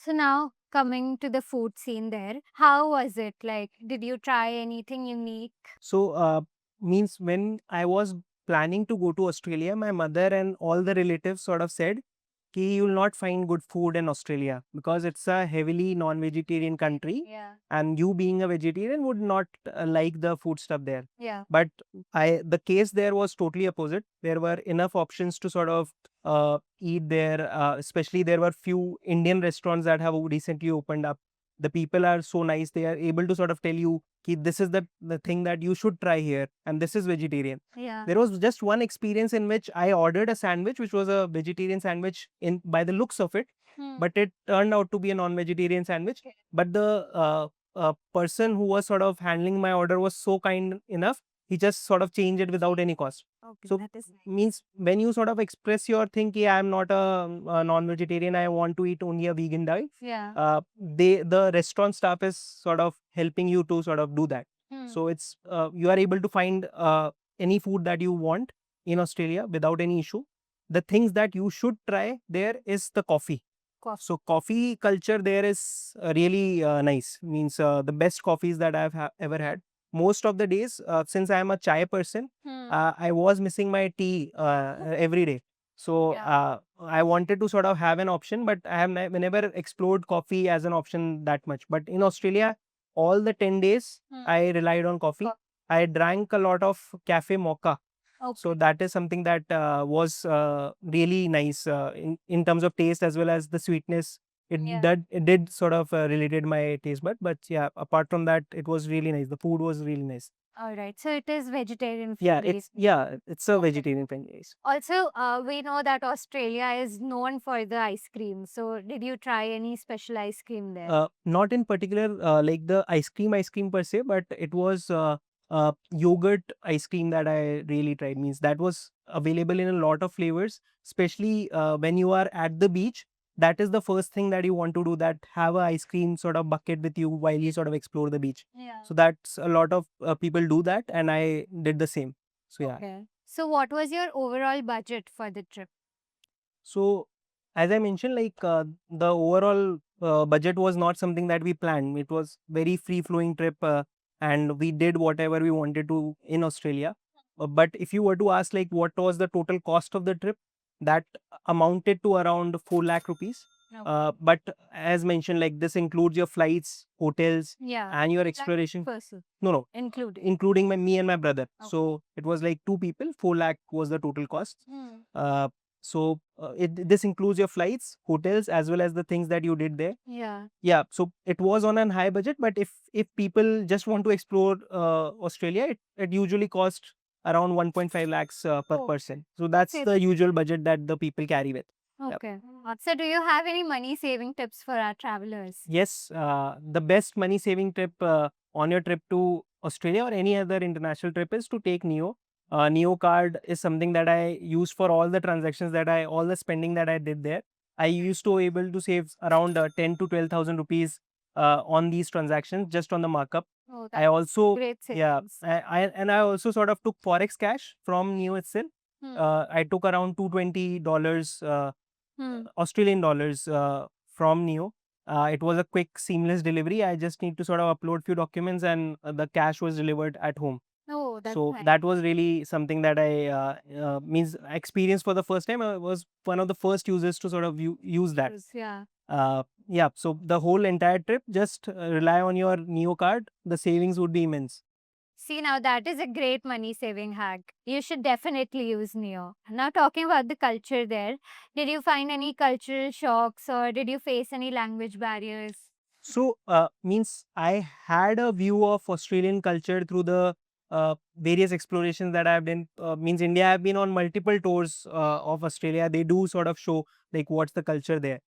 So now coming to the food scene there, how was it? Like, did you try anything unique? So, means when I was planning to go to Australia, my mother and all the relatives sort of said, "Ki you will not find good food in Australia because it's a heavily non-vegetarian country, Yeah. and you being a vegetarian would not like the food stuff there." Yeah. But the case there was totally opposite. There were enough options to sort of eat there. Especially there were few Indian restaurants that have recently opened up. The people are so nice; they are able to sort of tell you ki this is the thing that you should try here, and this is vegetarian. Yeah. There was just one experience in which I ordered a sandwich, which was a vegetarian sandwich in by the looks of it, Hmm. but it turned out to be a non-vegetarian sandwich. Okay. But the person who was sort of handling my order was so kind enough, he just sort of changed it without any cost. Okay, So that is nice. means when you sort of express your thing, "Yeah, I'm not a non-vegetarian, I want to eat only a vegan diet," Yeah. the restaurant staff is sort of helping you to sort of do that. Hmm. So it's you are able to find any food that you want in Australia without any issue. The things that you should try there is the coffee. Coffee. So coffee culture there is really nice. Means the best coffees that I've ever had. Most of the days, since I am a chai person, Hmm. I was missing my tea every day. So Yeah. I wanted to sort of have an option, but I have never explored coffee as an option that much. But in Australia, all the 10 days Hmm. I relied on coffee. I drank a lot of cafe mocha. So Okay. that is something that was really nice in terms of taste as well as the sweetness. Yeah. It did sort of related my taste bud, but yeah, apart from that, it was really nice. The food was really nice. All right. So it is vegetarian friendly. Yeah, it's a Okay. vegetarian friendly rice. Also, we know that Australia is known for the ice cream. So, did you try any special ice cream there? Not in particular like the ice cream per se, but it was yogurt ice cream that I really tried. Means that was available in a lot of flavors, especially when you are at the beach. That is the first thing that you want to do. That have a ice cream sort of bucket with you while you sort of explore the beach. Yeah. So that's a lot of people do that, and I did the same. So yeah. Okay. So, what was your overall budget for the trip? So, as I mentioned, like the overall budget was not something that we planned. It was very free flowing trip, and we did whatever we wanted to in Australia. But if you were to ask, like, what was the total cost of the trip, that amounted to around 4 lakh rupees. Okay. But as mentioned, like this includes your flights, hotels, Yeah. and your That exploration. person No, included. including me and my brother. Okay. So it was like two people. 4 lakh was the total cost. Hmm. Uh, this includes your flights, hotels, as well as the things that you did there. Yeah. Yeah, so it was on a high budget, but if people just want to explore Australia, it usually costs around 1.5 lakhs per Oh, person. So that's that's it. the usual budget that the people carry with. Yep. Okay. So, do you have any money saving tips for our travelers? Yes, the best money saving trip on your trip to Australia or any other international trip is to take Niyo. Niyo card is something that I use for all the transactions all the spending that I did there. I used to able to save around 10 to 12,000 rupees on these transactions just on the markup. Oh, I that's also, great yeah, savings. I also sort of took Forex cash from Niyo itself. Hmm. I took around $220 Hmm. Australian dollars from Niyo. It was a quick, seamless delivery. I just need to sort of upload few documents, and the cash was delivered at home. Oh, that's So nice. that was really something that I means experienced for the first time. I was one of the first users to sort of use that. Yeah. Yeah. So the whole entire trip, just rely on your Neo card. The savings would be immense. See, now that is a great money saving hack. You should definitely use Neo. Now, talking about the culture there, did you find any cultural shocks or did you face any language barriers? So, means I had a view of Australian culture through the various explorations that I've done. Means India, I've been on multiple tours of Australia. They do sort of show like what's the culture there.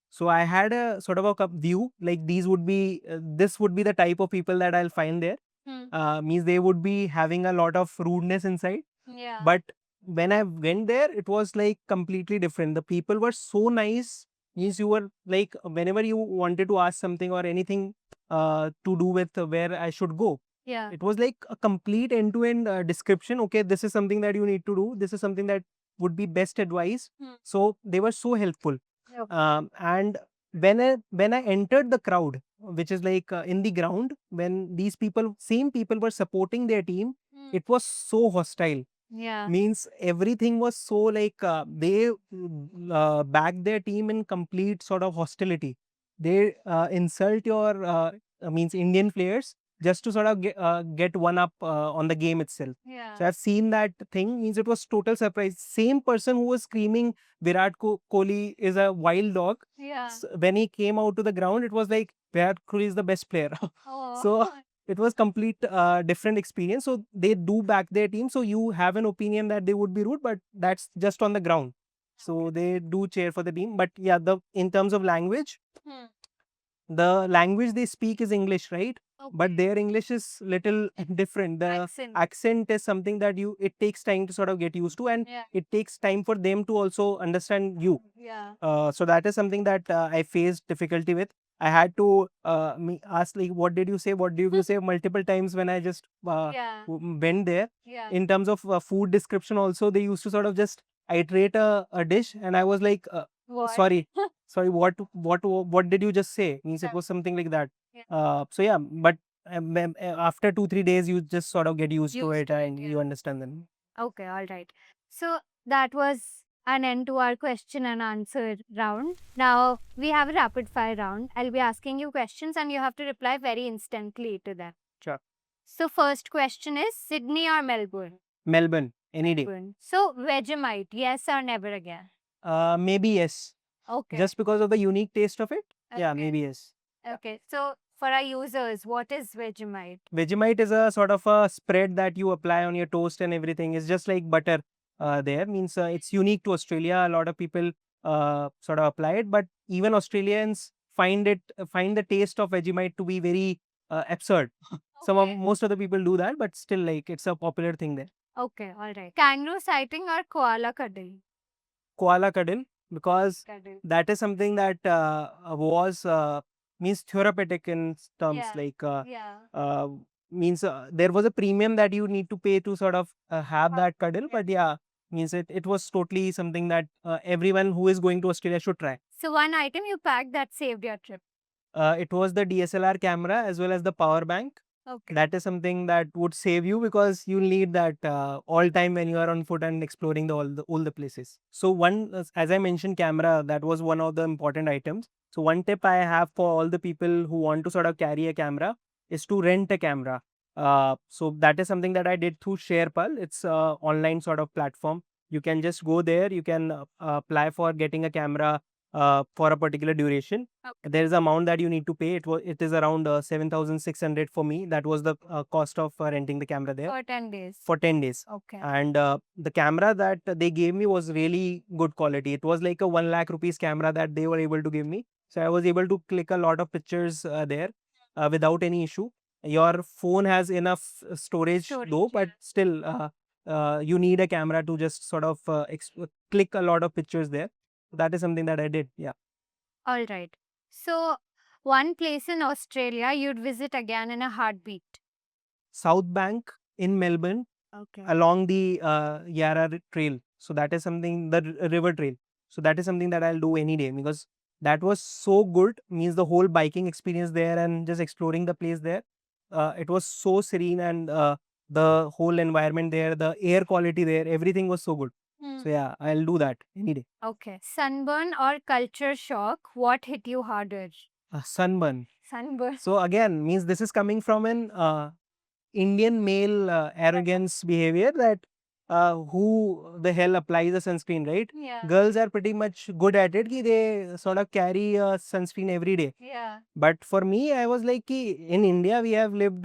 So I had a sort of a view like this would be the type of people that I'll find there. Hmm. Means they would be having a lot of rudeness inside. Yeah. But when I went there, it was like completely different. The people were so nice. Means you were like whenever you wanted to ask something or anything to do with where I should go, Yeah. it was like a complete end-to-end description. Okay, this is something that you need to do. This is something that would be best advice. Hmm. So they were so helpful. Okay. And when I entered the crowd, which is like in the ground, when these people, same people were supporting their team, it was so hostile. Yeah. Means everything was so like they back their team in complete sort of hostility. They insult your means Indian players just to sort of get one up on the game itself. Yeah. So I've seen that thing. Means it was total surprise. Same person who was screaming Virat Kohli is a wild dog. Yeah. When he came out to the ground, it was like Virat Kohli is the best player. Oh. So it was complete different experience. So they do back their team. So you have an opinion that they would be rude, but that's just on the ground. So they do cheer for the team. But yeah, the in terms of language, the language they speak is English, right? But their English is little different. The accent is something that it takes time to sort of get used to, and it takes time for them to also understand you. Yeah. So that is something that I faced difficulty with. I had to ask like, what did you say? What did you say multiple times when I just Yeah. went there. Yeah. In terms of food description, also they used to sort of just iterate a dish, and I was like, What? sorry, sorry, what did you just say? Means it was something like that. Yeah. So yeah, but after 2-3 days, you just sort of get used to Used it to it, and yeah. you understand them. Okay, all right. So that was an end to our question and answer round. Now we have a rapid fire round. I'll be asking you questions and you have to reply very instantly to them. Sure. So first question is Sydney or Melbourne? Melbourne, any day. Melbourne. So Vegemite, yes or never again? Maybe yes. Okay. Just because of the unique taste of it. Yeah, Okay. maybe yes. Okay. So for our users, what is Vegemite? Vegemite is a sort of a spread that you apply on your toast and everything. It's just like butter there. Means it's unique to Australia. A lot of people sort of apply it, but even Australians find the taste of Vegemite to be very absurd. Okay. Most of the people do that, but still like it's a popular thing there. Okay, all right. Kangaroo sighting or koala cuddle? Koala cuddle, because Cuddle. that is something that was means therapeutic in terms Yeah. like Yeah. means there was a premium that you need to pay to sort of have that cuddle, Yeah. but yeah, means it was totally something that everyone who is going to Australia should try. So one item you packed that saved your trip. It was the DSLR camera as well as the power bank. Okay. That is something that would save you because you'll need that all time when you are on foot and exploring all the places. So one, as I mentioned, camera, that was one of the important items. So one tip I have for all the people who want to sort of carry a camera is to rent a camera. So that is something that I did through SharePal. It's a online sort of platform. You can just go there. You can apply for getting a camera for a particular duration. Okay. There is amount that you need to pay. It is around 7,600 for me. That was the cost of renting the camera there For 10 days. for 10 days. Okay. And the camera that they gave me was really good quality. It was like a 1 lakh rupees camera that they were able to give me. So I was able to click a lot of pictures there without any issue. Your phone has enough storage though, but yeah. still you need a camera to just sort of click a lot of pictures there. That is something that I did. Yeah. All right. So one place in Australia you'd visit again in a heartbeat. South Bank in Melbourne Okay. along the Yarra Trail. So that is something, the river trail. So that is something that I'll do any day because that was so good. Means the whole biking experience there and just exploring the place there. It was so serene and the whole environment there, the air quality there, everything was so good. So yeah, I'll do that any day. Okay. Sunburn or culture shock, what hit you harder? Sunburn. Sunburn. So again, means this is coming from an Indian male arrogance behavior that who the hell applies a sunscreen, right? Yeah. Girls are pretty much good at it. Ki they sort of carry a sunscreen every day. Yeah. But for me, I was like, ki in India, we have lived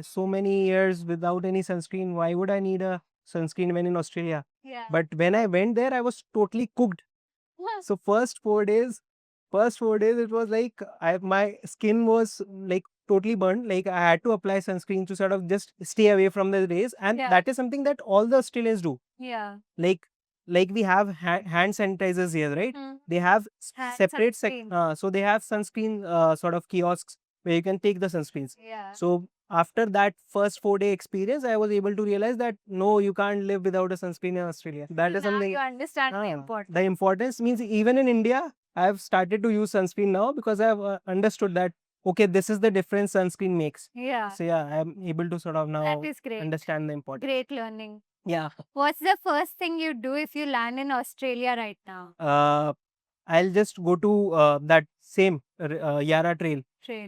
so many years without any sunscreen. Why would I need a sunscreen when in Australia? Yeah. But when I went there, I was totally cooked. So first 4 days, it was like my skin was like totally burned. Like I had to apply sunscreen to sort of just stay away from the rays, and Yeah. that is something that all the Australians do. Yeah. Like we have hand sanitizers here, right? They have Hand separate sunscreen. so they have sunscreen sort of kiosks where you can take the sunscreens. Yeah. So after that first 4 day experience, I was able to realize that no, you can't live without a sunscreen in Australia. That is Now something. you understand the The importance. importance means even in India, I've started to use sunscreen now because I've understood that okay, this is the difference sunscreen makes. Yeah. So yeah, I'm able to sort of now That is great. understand the importance. Great learning. Yeah. What's the first thing you do if you land in Australia right now? I'll just go to that same Yara trail.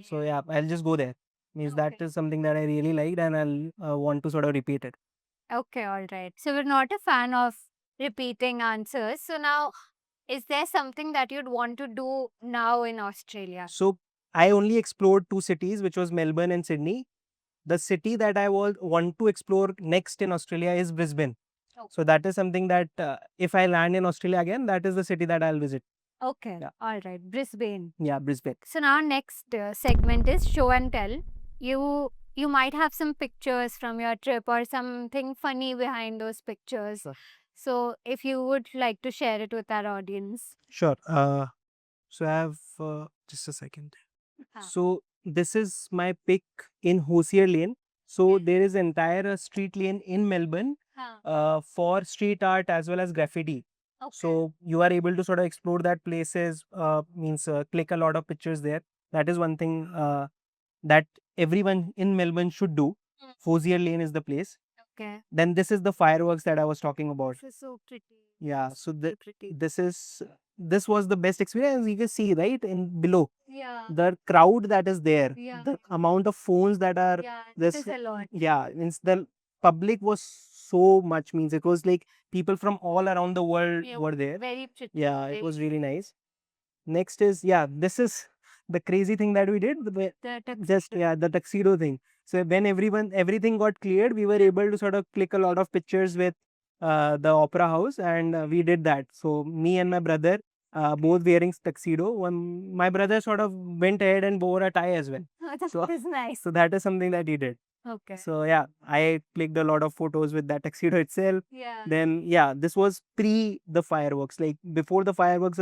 So yeah, I'll just go there. Means that Okay. is something that I really liked and I'll want to sort of repeat it. Okay, all right. So we're not a fan of repeating answers. So now, is there something that you'd want to do now in Australia? So I only explored two cities, which was Melbourne and Sydney. The city that I want to explore next in Australia is Brisbane. Okay. So that is something that if I land in Australia again, that is the city that I'll visit. Okay, Yeah. all right. Brisbane. Yeah, Brisbane. So now next segment is show and tell. You might have some pictures from your trip or something funny behind those pictures. Sure. So if you would like to share it with our audience. Sure. So I have just a second. So this is my pick in Hosier Lane. So there is entire street lane in Melbourne for street art as well as graffiti. Okay. So you are able to sort of explore that places, means click a lot of pictures there. That is one thing that everyone in Melbourne should do. Hosier Lane is the place. Okay. Then this is the fireworks that I was talking about. This is so pretty. Yeah. So Pretty. this was the best experience. You can see right in below Yeah. the crowd that is there, Yeah. the amount of phones that are Yeah, this. this is a lot. Yeah, means the public was so much. Means it was like people from all around the world Yeah, were there. very pretty. Yeah, it very was really nice. Next is this is the crazy thing that we did. The Just tuxedo. the tuxedo thing. So when everything got cleared, we were able to sort of click a lot of pictures with the opera house, and we did that. So me and my brother, both wearing tuxedo. One my brother sort of went ahead and wore a tie as well. That So is nice. so that is something that he did. Okay. So yeah, I clicked a lot of photos with that tuxedo itself. Yeah. Then yeah, this was pre the fireworks, like before the fireworks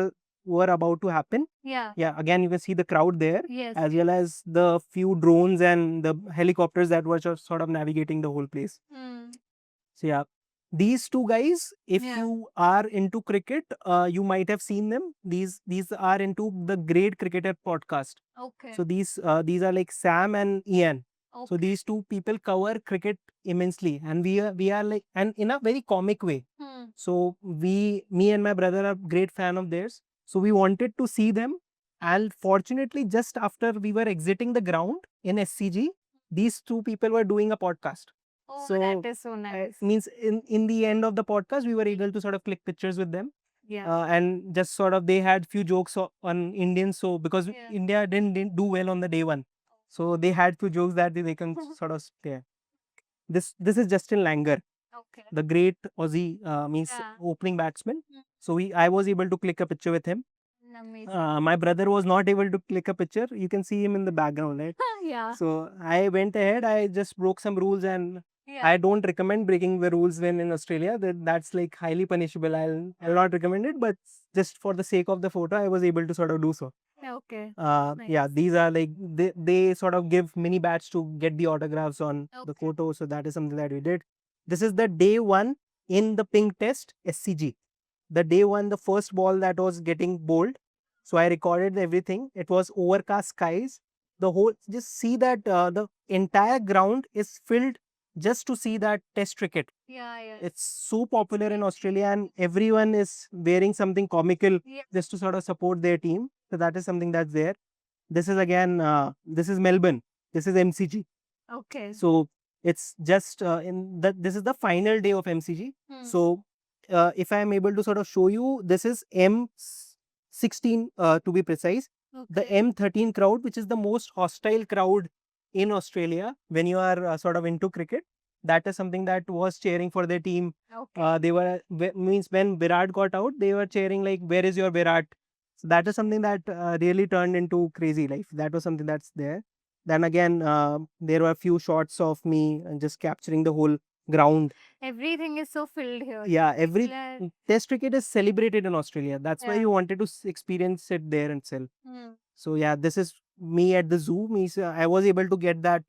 were about to happen. Yeah. Yeah, again you can see the crowd there, Yes. as well as the few drones and the helicopters that were just sort of navigating the whole place. So yeah, these two guys, if Yeah. you are into cricket, you might have seen them. These are into the Great Cricketer podcast. Okay. So these are like Sam and Ian. Okay. So these two people cover cricket immensely, and we are like, and in a very comic way. So me and my brother are great fan of theirs. So we wanted to see them, and fortunately, just after we were exiting the ground in SCG, these two people were doing a podcast. Oh, So that is so nice. means in the end of the podcast, we were able to sort of click pictures with them. Yeah. And just sort of they had few jokes on Indians. So because Yeah. India didn't do well on the day one, so they had few jokes that they can sort of stay. This is Justin Langer, Okay. the great Aussie means Yeah. opening batsman. So I was able to click a picture with him. Amazing. My brother was not able to click a picture. You can see him in the background, right? Yeah. So I went ahead. I just broke some rules, and Yeah. I don't recommend breaking the rules when in Australia. That's like highly punishable. I'll not recommend it, but just for the sake of the photo, I was able to sort of do so. Okay. Yeah, Nice. these are like they sort of give mini bats to get the autographs on the Okay. photo. So that is something that we did. This is the day one in the pink test SCG. The day one, the first ball that was getting bowled. So I recorded everything. It was overcast skies. The whole, just see that the entire ground is filled just to see that test cricket. Yeah, yeah. It's so popular in Australia, and everyone is wearing something comical Yeah. just to sort of support their team. So that is something that's there. This is again, this is Melbourne. This is MCG. Okay. So it's just this is the final day of MCG. So if I am able to sort of show you, this is M16 to be precise. The Okay. M13 crowd, which is the most hostile crowd in Australia when you are sort of into cricket. That is something that was cheering for their team. Okay. They were means when Virat got out, they were cheering like, "Where is your Virat?" So that is something that really turned into crazy life. That was something that's there. Then again, there were a few shots of me just capturing the whole ground. Everything is so filled here. Yeah, every People are- test cricket is celebrated in Australia. That's why Yeah. you wanted to experience it there itself. Hmm. So yeah, this is me at the zoo. I was able to get that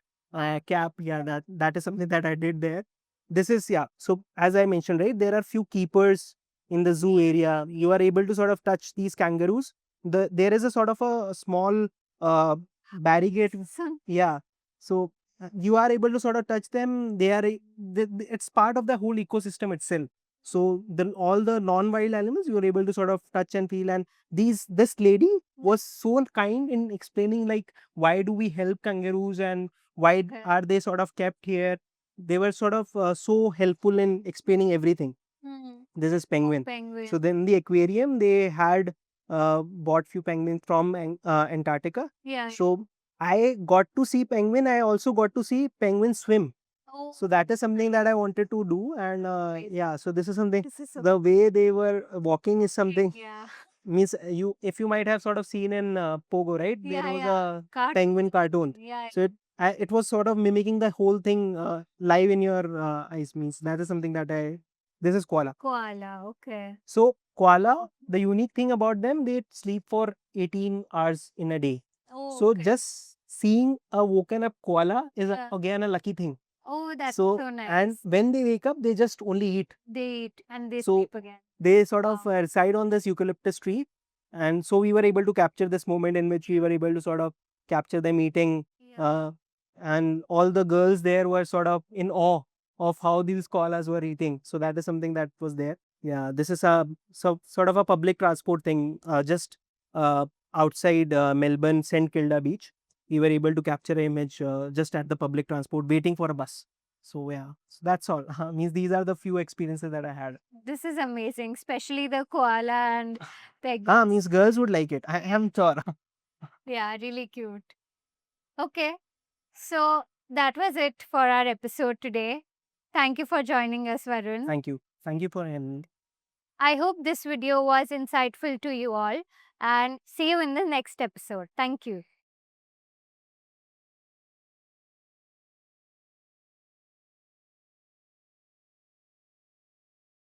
cap. Yeah, that is something that I did there. This is yeah. So as I mentioned, right, there are few keepers in the zoo area. You are able to sort of touch these kangaroos. there is a sort of a small barricade. So, Yeah. So you are able to sort of touch them. It's part of the whole ecosystem itself. So all the non-wild animals you are able to sort of touch and feel. And this lady was so kind in explaining like why do we help kangaroos and why Okay. are they sort of kept here. They were sort of so helpful in explaining everything. This is penguin. penguin. So then the aquarium they had bought few penguins from Antarctica. Yeah. So I got to see penguin. I also got to see penguin swim. Oh, So that is something that I wanted to do. And Amazing. yeah, so this is something. this is so The way they were walking is something. yeah. Means you if you might have sort of seen in Pogo, right? There Yeah, was yeah. a penguin cartoon. Yeah. So it was sort of mimicking the whole thing live in your eyes. Means that is something that I. This is koala. Koala. Okay. So koala, the unique thing about them, they sleep for 18 hours in a day. Oh, So okay. just seeing a woken up koala is Yeah. again a lucky thing. Oh, that's So so nice. and when they wake up, they just only eat. They eat and they So sleep again. they sort of Wow. reside on this eucalyptus tree, and so we were able to capture this moment in which we were able to sort of capture them eating. Yeah. And all the girls there were sort of in awe of how these koalas were eating. So that is something that was there. Yeah, this is a sort of a public transport thing. Just outside Melbourne, St Kilda Beach, we were able to capture an image just at the public transport, waiting for a bus. So yeah, so that's all. Means these are the few experiences that I had. This is amazing, especially the koala and Means girls would like it. I am sure. Yeah, really cute. Okay, so that was it for our episode today. Thank you for joining us, Varun. Thank you. Thank you for having me. I hope this video was insightful to you all and see you in the next episode. Thank you.